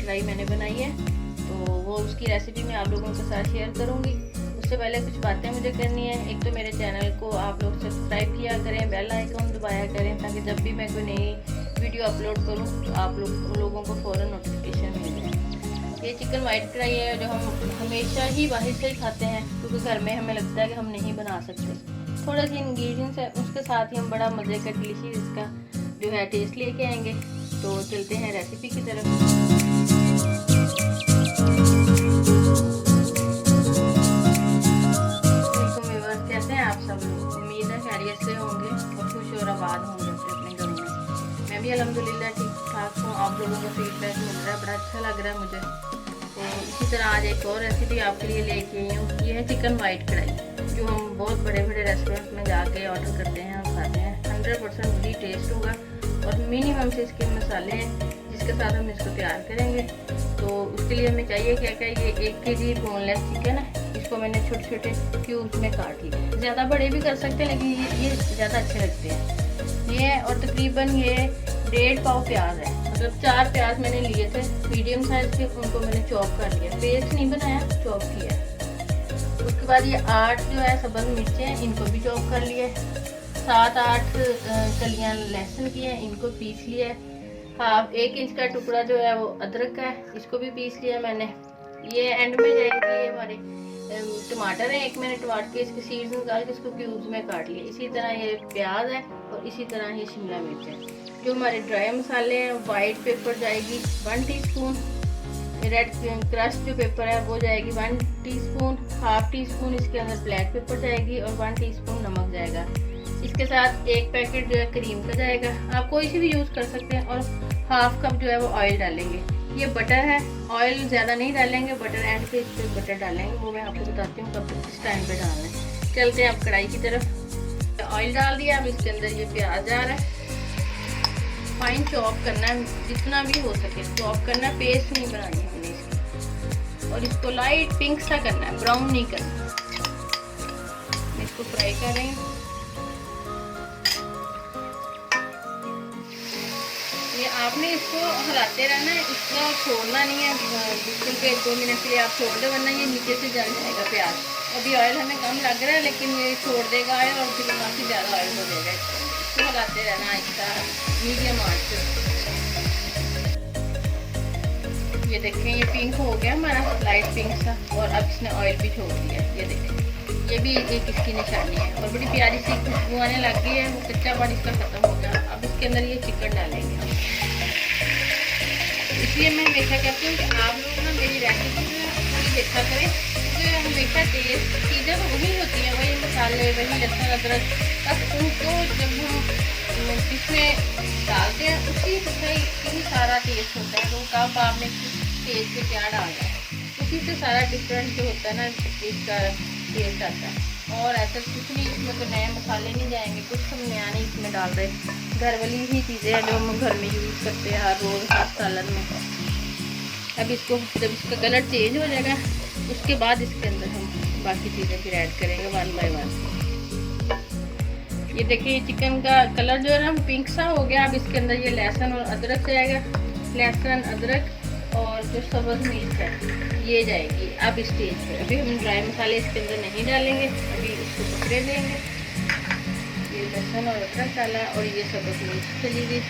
कढ़ाई मैंने बनाई है, तो वो उसकी रेसिपी मैं आप लोगों के साथ शेयर करूँगी। उससे पहले कुछ बातें मुझे करनी है। एक तो मेरे चैनल को आप लोग सब्सक्राइब किया करें, बेल आइकन दबाया करें, ताकि जब भी मैं कोई नई वीडियो अपलोड करूँ तो आप लोगों को फ़ौरन नोटिफिकेशन मिल जाए। ये चिकन वाइट कढ़ाई है जो हम हमेशा ही बाहर से ही खाते हैं, क्योंकि घर में हमें लगता है कि हम नहीं बना सकते। थोड़े से इंग्रेडिएंट्स है, उसके साथ ही हम बड़ा मज़े का डिलीशियस इसका जो है टेस्ट लेके आएंगे। तो चलते हैं रेसिपी की तरफ। कैसे हैं आप सब लोग? उम्मीद है खैरियत से होंगे और खुश और आबाद होंगे अपने घरों में। मैं भी अल्हम्दुलिल्लाह ठीक ठाक हूँ। आप लोगों का फीडबैक मिल रहा है, बड़ा अच्छा लग रहा है मुझे। तो इसी तरह आज एक और रेसिपी आपके लिए लेके आई हूँ। ये है चिकन वाइट कढ़ाई, जो हम बहुत बड़े बड़े रेस्टोरेंट में जाके ऑर्डर करते हैं और खाते हैं। 100% वही टेस्ट होगा और मिनिमम से इसके मसाले हैं जिसके साथ हम इसको तैयार करेंगे। तो उसके लिए हमें चाहिए क्या क्या, ये 1 kg बोनलेस चिकन है। इसको मैंने छोटे छोटे क्यूब्स में काट लिया। ज़्यादा बड़े भी कर सकते हैं, लेकिन ये ज़्यादा अच्छे लगते हैं ये। और तकरीबन ये 1.5 पाव प्याज है, मतलब 4 प्याज मैंने लिए थे मीडियम साइज़ के, उनको मैंने चॉप कर लिया। पेस्ट नहीं बनाया, चॉप किया। उसके बाद ये 8 जो है सब्ज़ मिर्चें हैं, इनको भी चॉप कर लिए। 7-8 कलियाँ लहसुन की हैं, इनको पीस लिया है। हाफ 1 इंच का टुकड़ा जो है वो अदरक का है, इसको भी पीस लिया मैंने। ये एंड में जाएगी। ये हमारे टमाटर है, एक मैंने टमाटर के इसके सीड्स निकाल के इसको क्यूब्स में काट लिए। इसी तरह ये प्याज है और इसी तरह ये शिमला मिर्च है। जो हमारे ड्राई मसाले हैं, वाइट पेपर जाएगी 1 टीस्पून, रेड क्रस्ट जो पेपर है वो जाएगी 1 टीस्पून, हाफ टी स्पून इसके अंदर ब्लैक पेपर जाएगी और 1 टीस्पून नमक जाएगा। इसके साथ 1 पैकेट जो है क्रीम का जाएगा, आप कोई सी भी यूज़ कर सकते हैं। और हाफ कप जो है वो ऑयल डालेंगे। ये बटर है, ऑयल ज़्यादा नहीं डालेंगे, बटर एंड पे इस पर बटर डालेंगे, वो मैं आपको बताती हूँ कब किस टाइम पे डालना है। चलते हैं अब कढ़ाई की तरफ। ऑयल डाल दिया, अब इसके अंदर ये प्याज जा रहा है। फाइन चॉप करना है, जितना भी हो सके चॉप करना है, पेस्ट नहीं बनानी हमने इसकी। और इसको लाइट पिंक सा करना है, ब्राउन नहीं करना। इसको फ्राई कर रहे हैं। ये आपने इसको हिलाते रहना है, इसको छोड़ना नहीं है। बिल्कुल के 1-2 मिनट के लिए आप छोड़ दो, वरना ये नीचे से जल जाएगा प्याज। अभी ऑयल हमें कम लग रहा है, लेकिन ये छोड़ देगा ऑयल और फिर काफ़ी ज़्यादा ऑयल हो जाएगा। इसको हिलाते रहना आहिस्ता, मीडियम आंच पे। ये देखें, ये पिंक हो गया हमारा, लाइट पिंक सा। और अब इसने ऑयल भी छोड़ दिया। ये देखें, ये भी एक इसकी निशानी है। और बड़ी प्यारी सी खुशबू आने लग गई है, वो कच्चापन इसका ख़त्म हो गया। अब इसके अंदर ये चिकन डालेंगे। इसलिए मैं हमेशा कहती हूँ कि आप लोग ना मेरी रेसिपी जो है पूरी देखा करें, क्योंकि हमेशा टेस्ट चीज़ें तो वही होती हैं, वही मसाले, वही लहसुन अदरक, बस उनको जब हम इसमें डालते हैं उसी ही सारा टेस्ट होता है। तो कब आपने टेस्ट पे क्या डालना है, उसी से सारा डिफरेंट जो होता है ना इसका टेस्ट आता है। और ऐसा कुछ नहीं, इसमें तो नए मसाले नहीं जाएंगे, कुछ हम नया नहीं इसमें डाल रहे। घर वाली ही चीज़ें हैं जो हम घर में यूज़ करते हैं हर रोज़ हर सालन में। अब इसको जब इसका कलर चेंज हो जाएगा, उसके बाद इसके अंदर हम बाकी चीज़ें फिर ऐड करेंगे 1 बाय 1। ये देखिए, चिकन का कलर जो है ना पिंक सा हो गया। अब इसके अंदर ये लहसुन और अदरक जाएगा। लहसुन, अदरक और जो सब्ज़ मिर्च है ये जाएगी। अब इस स्टेज पे अभी हम ड्राई मसाले इसके अंदर नहीं डालेंगे, अभी इसको पकड़े देंगे। ये लहसुन और अदरक डाला और ये सब्ज़ मिर्च चली गई।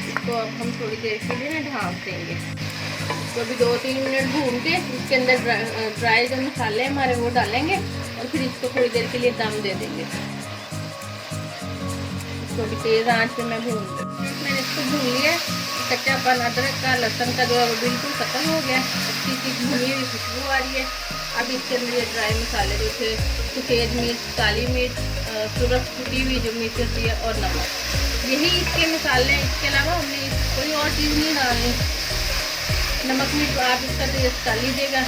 इसको अब हम थोड़ी देर के लिए ना ढाँप देंगे। इसको अभी 2-3 मिनट भून के इसके अंदर ड्राई जो मसाले हमारे वो डालेंगे और फिर इसको थोड़ी देर के लिए दम दे देंगे। इसको भी तेज़ आंच पे मैं भून दूँ। मैंने इसको भून लिया। कच्चापन अदरक का, लहसुन का जो है वो बिल्कुल ख़त्म हो गया। अच्छी सी भुनी हुई खुशबू आ रही है। अब इसके अंदर ये ड्राई मसाले जो थे, सफ़ेद मिर्च, काली मिर्च, तुरंत कुटी हुई जो मिर्च होती है और नमक, यही इसके मसाले हैं। इसके अलावा हमने कोई और चीज़ नहीं डालनी। नमक मिर्च आप इसका टेस्ट कर लीजिएगा,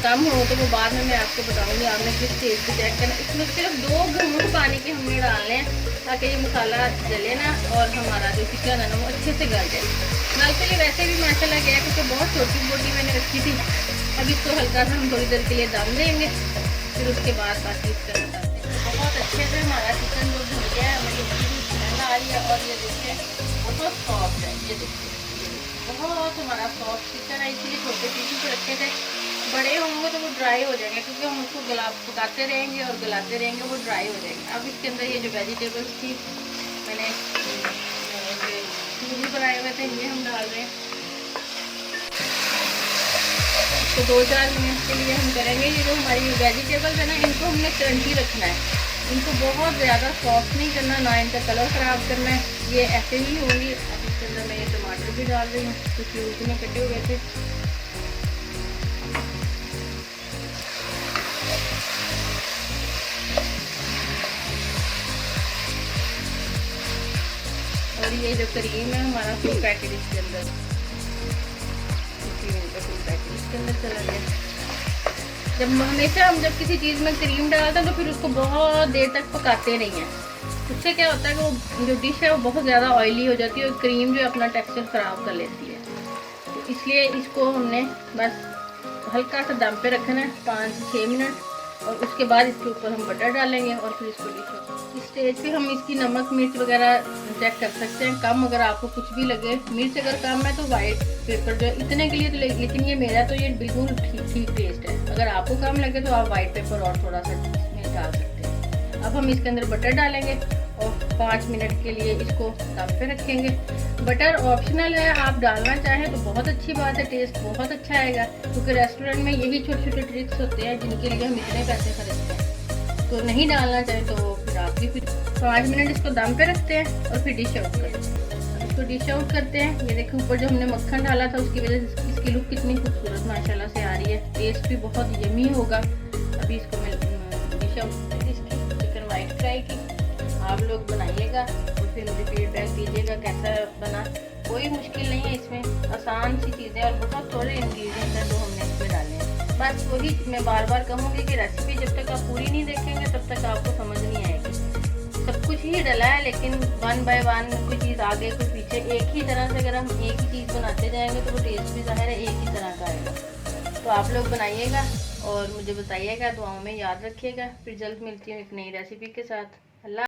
कम हो तो वो बाद में मैं आपको बताऊंगी आपने किस चीज़ को चेक करना। इसमें सिर्फ 2 घूंट पानी के हमने डालने हैं, ताकि ये मसाला जले ना और हमारा जो चिकन है ना वो अच्छे से गल जाए। गल तो ये वैसे भी माशाल्लाह गया, क्योंकि बहुत छोटी बोटी मैंने रखी थी। अब इसको हल्का सा हम थोड़ी देर के लिए दम देंगे, फिर उसके बाद बाकी इसका बताते हैं। तो बहुत अच्छे से हमारा चिकन जो भुन गया है, हमारी स्मेल आ रही है और ये देखिए बहुत सॉफ्ट है। ये देखिए बहुत हमारा सॉफ्ट चिकन है, इसीलिए छोटे पीस पे रखे थे। बड़े होंगे तो वो ड्राई हो जाएंगे, क्योंकि हम उसको पकाते रहेंगे और गलाते रहेंगे, वो ड्राई हो जाएंगे। अब इसके अंदर ये जो वेजिटेबल्स थी मैंने चूरी बनाए हुए थे, ये हम डाल रहे हैं। तो 2-4 मिनट के लिए हम करेंगे। ये जो हमारी वेजिटेबल्स है ना, इनको हमने क्रंची रखना है, इनको बहुत ज़्यादा सॉफ्ट नहीं करना, ना इनका कलर ख़राब करना है, ये ऐसे ही होंगी। अब इसके अंदर मैं ये टमाटर भी डाल रही हूँ, कुछ यूज में कटे हुए थे। और ये जो क्रीम है हमारा फुल पैकेट इसके अंदर, फुल पैकेट इसके अंदर चला गया। जब हमेशा हम जब किसी चीज़ में क्रीम डालते हैं तो फिर उसको बहुत देर तक पकाते नहीं हैं। उससे क्या होता है कि वो जो डिश है वो बहुत ज़्यादा ऑयली हो जाती है और क्रीम जो अपना टेक्सचर ख़राब कर लेती है। तो इसलिए इसको हमने बस हल्का सा दम पे रखना है 5 से 6 मिनट, और उसके बाद इसके ऊपर हम बटर डालेंगे और फिर इसको डिश। इस स्टेज पे हम इसकी नमक मिर्च वगैरह चेक कर सकते हैं। कम अगर आपको कुछ भी लगे, मिर्च अगर कम है तो वाइट पेपर जो इतने के लिए तो लेकिन ये मेरा तो ये बिल्कुल ठीक टेस्ट है। अगर आपको कम लगे तो आप वाइट पेपर और थोड़ा सा इसमें डाल सकते हैं। अब हम इसके अंदर बटर डालेंगे और 5 मिनट के लिए इसको दम पे रखेंगे। बटर ऑप्शनल है, आप डालना चाहें तो बहुत अच्छी बात है, टेस्ट बहुत अच्छा आएगा, क्योंकि रेस्टोरेंट में यही छोटे छोटे ट्रिक्स होते हैं जिनके लिए हम इतने पैसे खरीदते हैं। तो नहीं डालना चाहे तो फिर आप भी 5 मिनट इसको दम पे रखते हैं और फिर डिश आउट करते हैं। इसको डिश आउट करते हैं। ये देखो ऊपर जो हमने मक्खन डाला था उसकी वजह से इसकी लुक कितनी खूबसूरत माशाल्लाह से आ रही है, टेस्ट भी बहुत यमी होगा। अभी इसको मैं डिश आउट इसकी चिकन वाइट फ्राई की आप लोग बनाइएगा और फिर मुझे फीडबैक दीजिएगा कैसा बना। कोई मुश्किल नहीं है इसमें, आसान सी चीज़ें और बहुत थोड़े इंग्रेडिएंट्स हैं जो हमने इसमें डाले हैं। बस वही मैं बार बार कहूँगी कि रेसिपी जब तक आप पूरी नहीं देखेंगे तब तक आपको समझ नहीं आएगी। सब कुछ ही डला है, लेकिन 1 बाय 1 कोई चीज़ आगे कोई पीछे, एक ही तरह से अगर हम एक ही चीज़ बनाते जाएंगे तो वो टेस्ट भी ज़ाहिर है एक ही तरह का आएगा। तो आप लोग बनाइएगा और मुझे बताइएगा, दुआओं में याद रखिएगा। फिर जल्द मिलती हूँ एक नई रेसिपी के साथ।